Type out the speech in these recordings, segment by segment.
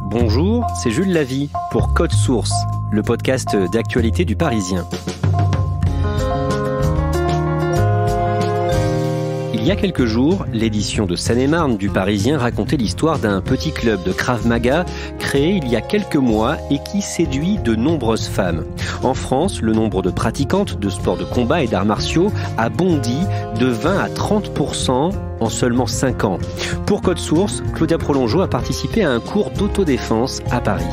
Bonjour, c'est Jules Lavie pour Code Source, le podcast d'actualité du Parisien. Il y a quelques jours, l'édition de Seine-et-Marne du Parisien racontait l'histoire d'un petit club de Krav Maga créé il y a quelques mois et qui séduit de nombreuses femmes. En France, le nombre de pratiquantes de sports de combat et d'arts martiaux a bondi de 20 à 30% en seulement 5 ans. Pour Code Source, Claudia Prolongeau a participé à un cours d'autodéfense à Paris.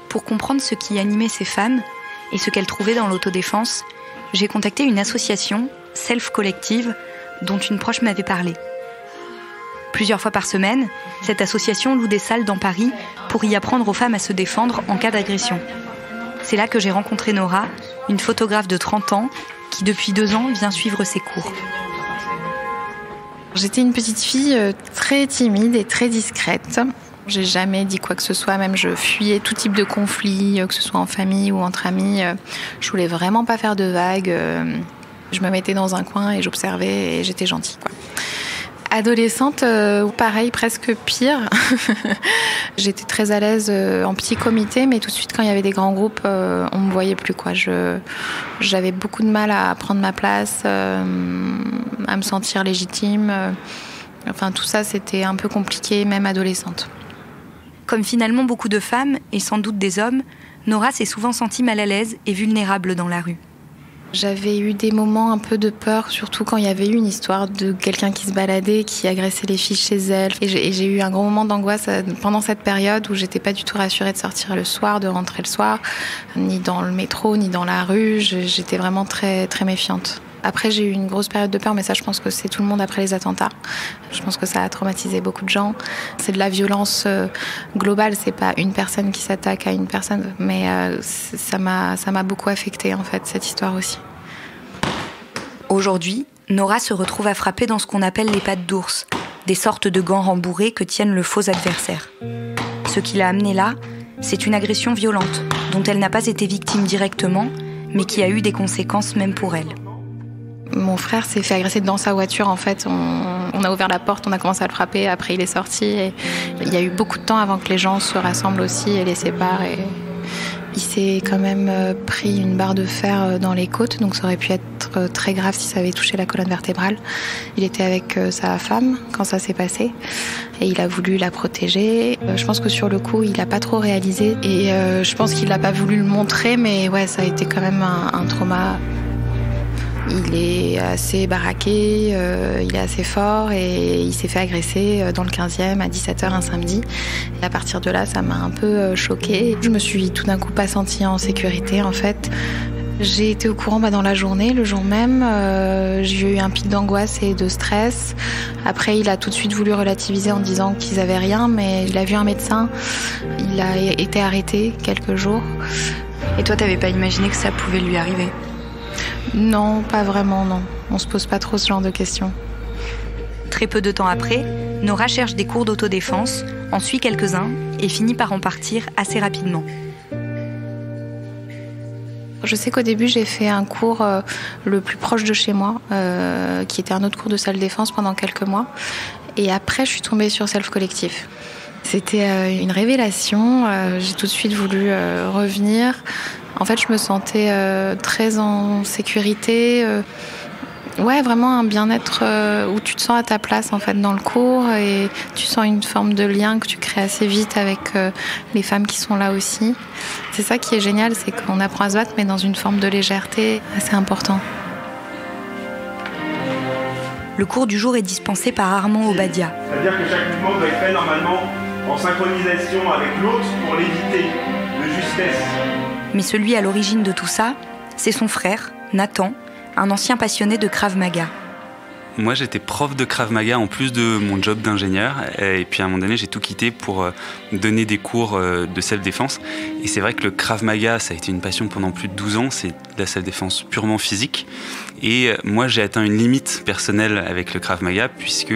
Pour comprendre ce qui animait ces femmes et ce qu'elles trouvaient dans l'autodéfense, j'ai contacté une association, Self Collective, dont une proche m'avait parlé. Plusieurs fois par semaine, cette association loue des salles dans Paris pour y apprendre aux femmes à se défendre en cas d'agression. C'est là que j'ai rencontré Nora, une photographe de 30 ans qui depuis 2 ans vient suivre ses cours. J'étais une petite fille très timide et très discrète. J'ai jamais dit quoi que ce soit, même je fuyais tout type de conflit, que ce soit en famille ou entre amis. Je voulais vraiment pas faire de vagues. Je me mettais dans un coin et j'observais et j'étais gentille, quoi. Adolescente, pareil, presque pire. J'étais très à l'aise en petit comité, mais tout de suite, quand il y avait des grands groupes, on me voyait plus, quoi. J'avais beaucoup de mal à prendre ma place, à me sentir légitime. Enfin, tout ça, c'était un peu compliqué, même adolescente. Comme finalement beaucoup de femmes, et sans doute des hommes, Nora s'est souvent sentie mal à l'aise et vulnérable dans la rue. J'avais eu des moments un peu de peur, surtout quand il y avait eu une histoire de quelqu'un qui se baladait, qui agressait les filles chez elle. Et j'ai eu un gros moment d'angoisse pendant cette période où j'étais pas du tout rassurée de sortir le soir, de rentrer le soir, ni dans le métro, ni dans la rue. J'étais vraiment très, très méfiante. Après, j'ai eu une grosse période de peur, mais ça, je pense que c'est tout le monde après les attentats. Je pense que ça a traumatisé beaucoup de gens. C'est de la violence globale, c'est pas une personne qui s'attaque à une personne, mais ça m'a beaucoup affectée, en fait, cette histoire aussi. Aujourd'hui, Nora se retrouve à frapper dans ce qu'on appelle les pattes d'ours, des sortes de gants rembourrés que tiennent le faux adversaire. Ce qui l'a amenée là, c'est une agression violente, dont elle n'a pas été victime directement, mais qui a eu des conséquences même pour elle. Mon frère s'est fait agresser dans sa voiture, en fait. On a ouvert la porte, on a commencé à le frapper, après il est sorti. Et il y a eu beaucoup de temps avant que les gens se rassemblent aussi et les séparent. Et il s'est quand même pris une barre de fer dans les côtes, donc ça aurait pu être très grave si ça avait touché la colonne vertébrale. Il était avec sa femme quand ça s'est passé et il a voulu la protéger. Je pense que sur le coup, il n'a pas trop réalisé et je pense qu'il n'a pas voulu le montrer, mais ouais, ça a été quand même un trauma. Il est assez baraqué, il est assez fort et il s'est fait agresser dans le 15e à 17h un samedi. Et à partir de là, ça m'a un peu choquée. Je me suis tout d'un coup pas sentie en sécurité, en fait. J'ai été au courant dans la journée, le jour même. J'ai eu un pic d'angoisse et de stress. Après, il a tout de suite voulu relativiser en disant qu'ils avaient rien, mais il a vu un médecin. Il a été arrêté quelques jours. Et toi, t'avais pas imaginé que ça pouvait lui arriver ? Non, pas vraiment, non. On se pose pas trop ce genre de questions. Très peu de temps après, Nora cherche des cours d'autodéfense, en suit quelques-uns et finit par en partir assez rapidement. Je sais qu'au début, j'ai fait un cours le plus proche de chez moi, qui était un autre cours de salle défense pendant quelques mois. Et après, je suis tombée sur Self Collective. C'était une révélation. J'ai tout de suite voulu revenir. En fait, je me sentais très en sécurité. Ouais, vraiment un bien-être où tu te sens à ta place en fait dans le cours et tu sens une forme de lien que tu crées assez vite avec les femmes qui sont là aussi. C'est ça qui est génial, c'est qu'on apprend à se battre mais dans une forme de légèreté assez important. Le cours du jour est dispensé par Armand Obadia. C'est-à-dire que chaque mouvement doit être fait normalement en synchronisation avec l'autre pour l'éviter de justesse. Mais celui à l'origine de tout ça, c'est son frère, Nathan, un ancien passionné de Krav Maga. Moi, j'étais prof de Krav Maga en plus de mon job d'ingénieur. Et puis, à un moment donné, j'ai tout quitté pour donner des cours de self-défense. Et c'est vrai que le Krav Maga, ça a été une passion pendant plus de 12 ans. C'est de la self-défense purement physique. Et moi, j'ai atteint une limite personnelle avec le Krav Maga puisque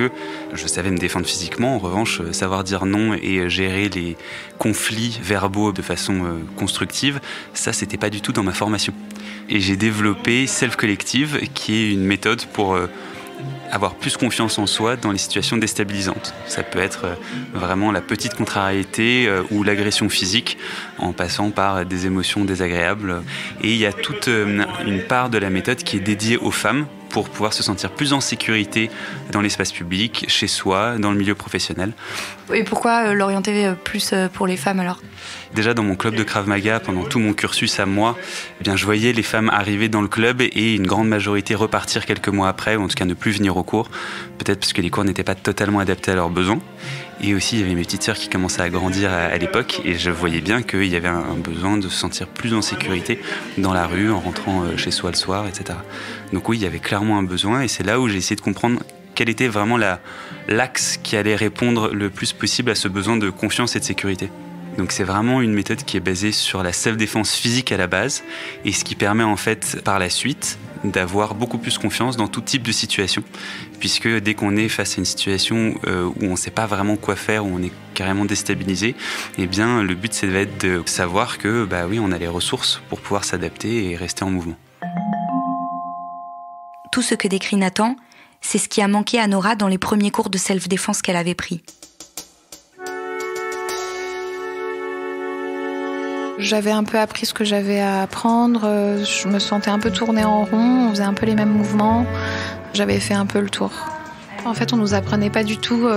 je savais me défendre physiquement. En revanche, savoir dire non et gérer les conflits verbaux de façon constructive, ça, c'était pas du tout dans ma formation. Et j'ai développé Self Collective, qui est une méthode pour avoir plus confiance en soi dans les situations déstabilisantes. Ça peut être vraiment la petite contrariété ou l'agression physique en passant par des émotions désagréables. Et il y a toute une part de la méthode qui est dédiée aux femmes pour pouvoir se sentir plus en sécurité dans l'espace public, chez soi, dans le milieu professionnel. Et pourquoi l'orienter plus pour les femmes alors ? Déjà dans mon club de Krav Maga, pendant tout mon cursus à moi, eh bien, je voyais les femmes arriver dans le club et une grande majorité repartir quelques mois après, ou en tout cas ne plus venir aux cours, peut-être parce que les cours n'étaient pas totalement adaptés à leurs besoins. Et aussi, il y avait mes petites sœurs qui commençaient à grandir à l'époque et je voyais bien qu'il y avait un besoin de se sentir plus en sécurité dans la rue, en rentrant chez soi le soir, etc. Donc oui, il y avait clairement un besoin et c'est là où j'ai essayé de comprendre quel était vraiment l'axe qui allait répondre le plus possible à ce besoin de confiance et de sécurité. Donc c'est vraiment une méthode qui est basée sur la self-défense physique à la base et ce qui permet en fait par la suite d'avoir beaucoup plus confiance dans tout type de situation puisque dès qu'on est face à une situation où on ne sait pas vraiment quoi faire, où on est carrément déstabilisé, eh bien le but c'est de savoir que bah oui, on a les ressources pour pouvoir s'adapter et rester en mouvement. Tout ce que décrit Nathan, c'est ce qui a manqué à Nora dans les premiers cours de self-défense qu'elle avait pris. J'avais un peu appris ce que j'avais à apprendre, je me sentais un peu tournée en rond, on faisait un peu les mêmes mouvements, j'avais fait un peu le tour. En fait, on nous apprenait pas du tout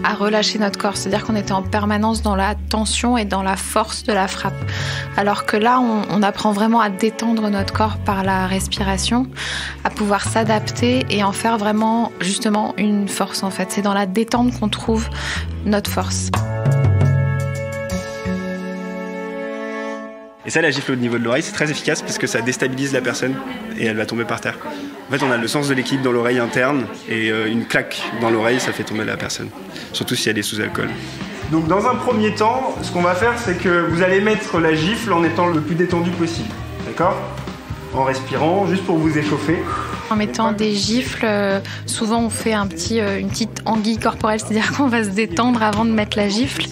à relâcher notre corps, c'est-à-dire qu'on était en permanence dans la tension et dans la force de la frappe. Alors que là, on apprend vraiment à détendre notre corps par la respiration, à pouvoir s'adapter et en faire vraiment justement une force en fait. C'est dans la détente qu'on trouve notre force. Et ça, la gifle au niveau de l'oreille, c'est très efficace parce que ça déstabilise la personne et elle va tomber par terre. En fait, on a le sens de l'équilibre dans l'oreille interne et une claque dans l'oreille, ça fait tomber la personne. Surtout si elle est sous alcool. Donc dans un premier temps, ce qu'on va faire, c'est que vous allez mettre la gifle en étant le plus détendu possible. D'accord ? En respirant, juste pour vous échauffer. En mettant des gifles, souvent on fait une petite anguille corporelle, c'est-à-dire qu'on va se détendre avant de mettre la gifle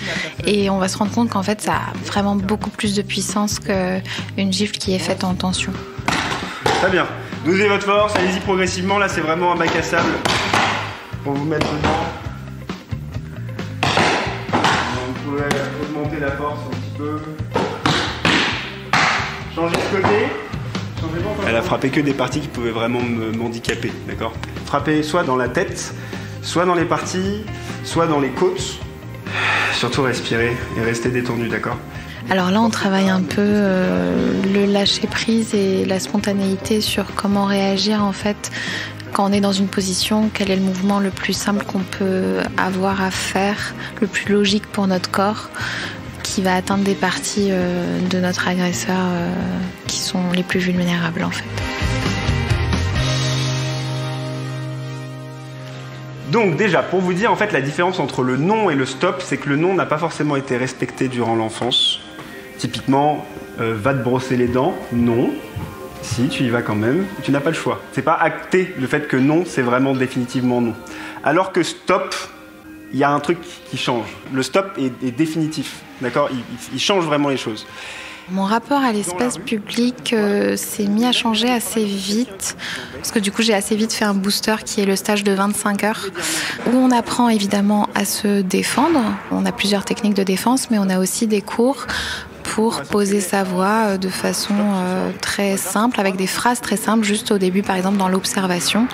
et on va se rendre compte qu'en fait ça a vraiment beaucoup plus de puissance qu'une gifle qui est faite en tension. Très bien. Dosez votre force, allez-y progressivement. Là, c'est vraiment un bac à sable pour vous mettre dedans. Vous pouvez augmenter la force un petit peu. Changez de côté. Elle a frappé que des parties qui pouvaient vraiment m'handicaper, d'accord ? Frapper soit dans la tête, soit dans les parties, soit dans les côtes. Surtout respirer et rester détendu, d'accord ? Alors là, on travaille un peu le lâcher-prise et la spontanéité sur comment réagir en fait quand on est dans une position, quel est le mouvement le plus simple qu'on peut avoir à faire, le plus logique pour notre corps, qui va atteindre des parties de notre agresseur qui sont les plus vulnérables en fait. Donc déjà, pour vous dire en fait la différence entre le non et le stop, c'est que le non n'a pas forcément été respecté durant l'enfance. Typiquement, va te brosser les dents, non. Si, tu y vas quand même, tu n'as pas le choix. C'est pas acté le fait que non, c'est vraiment définitivement non. Alors que stop, il y a un truc qui change. Le stop est définitif, d'accord ? Il change vraiment les choses. Mon rapport à l'espace public s'est mis à changer assez vite, parce que du coup j'ai assez vite fait un booster qui est le stage de 25 heures, où on apprend évidemment à se défendre. On a plusieurs techniques de défense, mais on a aussi des cours pour poser sa voix de façon très simple, avec des phrases très simples, juste au début, par exemple, dans l'observation.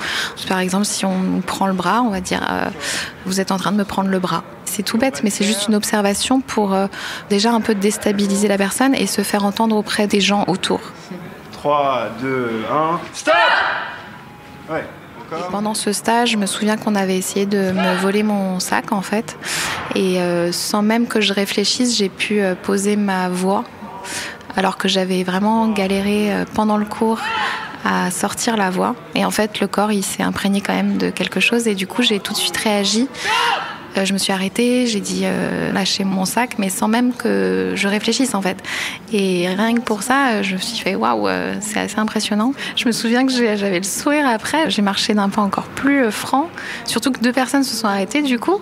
Par exemple, si on prend le bras, on va dire « vous êtes en train de me prendre le bras ». C'est tout bête, mais c'est juste une observation pour déjà un peu déstabiliser la personne et se faire entendre auprès des gens autour. 3, 2, 1, stop ! Ouais. Pendant ce stage, je me souviens qu'on avait essayé de me voler mon sac en fait, et sans même que je réfléchisse, j'ai pu poser ma voix, alors que j'avais vraiment galéré pendant le cours à sortir la voix. Et en fait, le corps, il s'est imprégné quand même de quelque chose. Et du coup, j'ai tout de suite réagi. Je me suis arrêtée, j'ai dit lâchez mon sac, mais sans même que je réfléchisse en fait. Et rien que pour ça, je me suis fait waouh, c'est assez impressionnant. Je me souviens que j'avais le sourire après, j'ai marché d'un pas encore plus franc, surtout que 2 personnes se sont arrêtées du coup.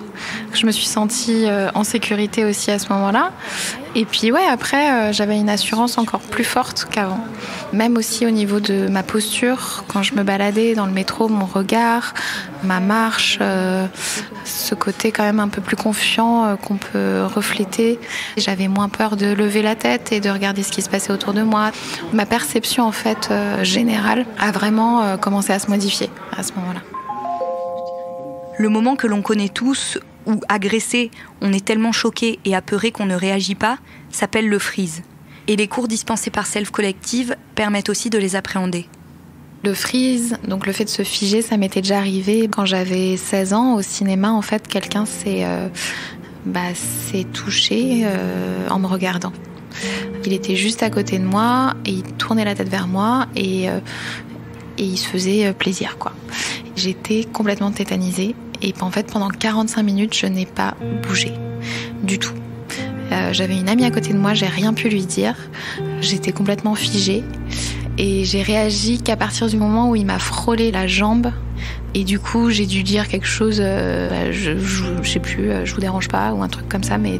Je me suis sentie en sécurité aussi à ce moment-là. Et puis ouais, après, j'avais une assurance encore plus forte qu'avant. Même aussi au niveau de ma posture, quand je me baladais dans le métro, mon regard, ma marche, ce côté quand même un peu plus confiant qu'on peut refléter. J'avais moins peur de lever la tête et de regarder ce qui se passait autour de moi. Ma perception en fait générale a vraiment commencé à se modifier à ce moment-là. Le moment que l'on connaît tous, où agressé, on est tellement choqué et apeuré qu'on ne réagit pas, s'appelle le freeze. Et les cours dispensés par Self Collective permettent aussi de les appréhender. Le freeze, donc le fait de se figer, ça m'était déjà arrivé quand j'avais 16 ans au cinéma. En fait, quelqu'un s'est touché en me regardant. Il était juste à côté de moi et il tournait la tête vers moi et il se faisait plaisir, quoi. J'étais complètement tétanisée et en fait pendant 45 minutes je n'ai pas bougé du tout. J'avais une amie à côté de moi, j'ai rien pu lui dire. J'étais complètement figée. Et j'ai réagi qu'à partir du moment où il m'a frôlé la jambe. Et du coup, j'ai dû dire quelque chose, je sais plus, je vous dérange pas, ou un truc comme ça, mais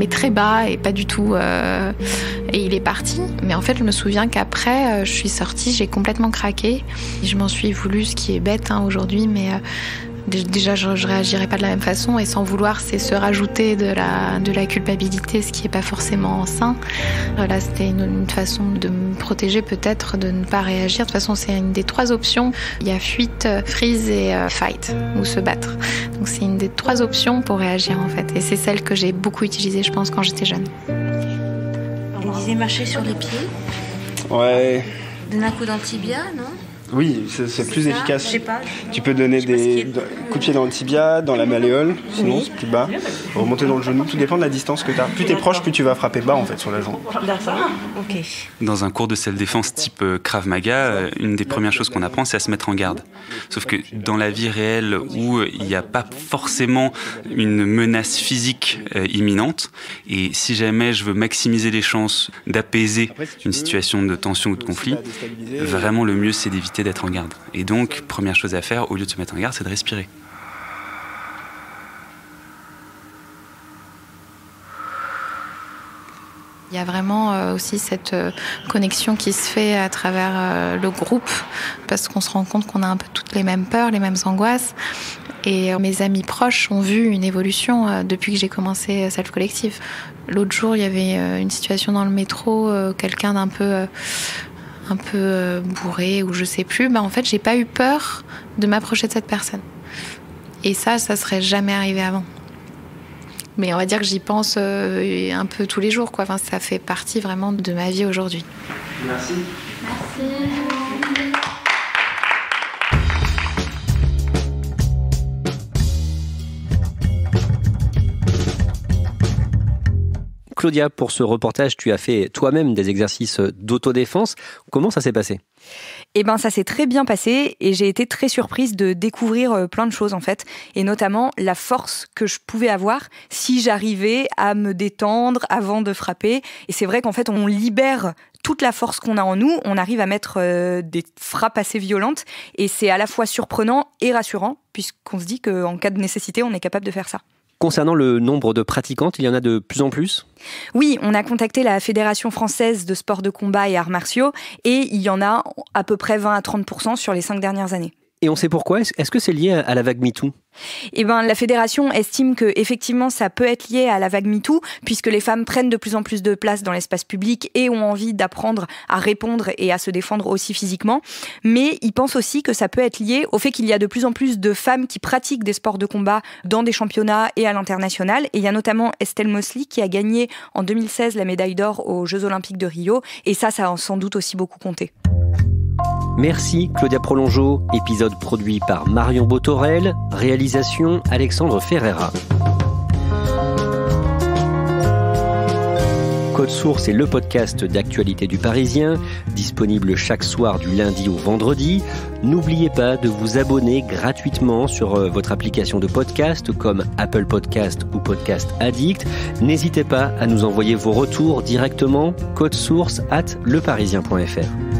très bas et pas du tout. Et il est parti. Mais en fait, je me souviens qu'après, je suis sortie, j'ai complètement craqué. Je m'en suis voulu, ce qui est bête aujourd'hui, mais déjà, je réagirais pas de la même façon. Et sans vouloir, c'est se rajouter de la culpabilité, ce qui est pas forcément sain. Là, c'était une façon de me protéger, peut-être, de ne pas réagir. De toute façon, c'est une des 3 options. Il y a fuite, freeze et fight, ou se battre. Donc, c'est une des 3 options pour réagir, en fait. Et c'est celle que j'ai beaucoup utilisée, je pense, quand j'étais jeune. On disait marcher sur les pieds. Ouais. Donner un coup dans le tibia, non ? Oui, c'est plus efficace. Je sais pas. Tu peux donner des coups de pied dans le tibia, dans la malléole, sinon c'est plus bas. Remonter dans le genou, tout dépend de la distance que tu as. Plus tu es proche, plus tu vas frapper bas en fait sur la jambe. D'accord, ok. Dans un cours de self-défense type Krav Maga, une des premières choses qu'on apprend, c'est à se mettre en garde. Sauf que dans la vie réelle où il n'y a pas forcément une menace physique imminente, et si jamais je veux maximiser les chances d'apaiser une situation de tension ou de conflit, vraiment le mieux c'est d'éviter d'être en garde. Et donc, première chose à faire, au lieu de se mettre en garde, c'est de respirer. Il y a vraiment aussi cette connexion qui se fait à travers le groupe, parce qu'on se rend compte qu'on a un peu toutes les mêmes peurs, les mêmes angoisses. Et mes amis proches ont vu une évolution depuis que j'ai commencé Self Collective. L'autre jour, il y avait une situation dans le métro, quelqu'un d'un peu bourré ou je sais plus, en fait j'ai pas eu peur de m'approcher de cette personne. Et ça serait jamais arrivé avant. Mais on va dire que j'y pense un peu tous les jours, quoi. Enfin, ça fait partie vraiment de ma vie aujourd'hui. Merci. Merci. Claudia, pour ce reportage, tu as fait toi-même des exercices d'autodéfense. Comment ça s'est passé ? Eh ben, ça s'est très bien passé et j'ai été très surprise de découvrir plein de choses en fait, et notamment la force que je pouvais avoir si j'arrivais à me détendre avant de frapper. Et c'est vrai qu'en fait, on libère toute la force qu'on a en nous, on arrive à mettre des frappes assez violentes et c'est à la fois surprenant et rassurant puisqu'on se dit qu'en cas de nécessité, on est capable de faire ça. Concernant le nombre de pratiquantes, il y en a de plus en plus ? Oui, on a contacté la Fédération française de sports de combat et arts martiaux et il y en a à peu près 20 à 30% sur les 5 dernières années. Et on sait pourquoi ? Est-ce que c'est lié à la vague MeToo ? Eh ben, la fédération estime que effectivement ça peut être lié à la vague MeToo, puisque les femmes prennent de plus en plus de place dans l'espace public et ont envie d'apprendre à répondre et à se défendre aussi physiquement. Mais ils pensent aussi que ça peut être lié au fait qu'il y a de plus en plus de femmes qui pratiquent des sports de combat dans des championnats et à l'international. Et il y a notamment Estelle Mosley qui a gagné en 2016 la médaille d'or aux Jeux Olympiques de Rio. Et ça a sans doute aussi beaucoup compté. Merci Claudia Prolongeau, épisode produit par Marion Botorel, réalisation Alexandre Ferreira. Code Source est le podcast d'actualité du Parisien, disponible chaque soir du lundi au vendredi. N'oubliez pas de vous abonner gratuitement sur votre application de podcast comme Apple Podcast ou Podcast Addict. N'hésitez pas à nous envoyer vos retours directement, codesource@leparisien.fr.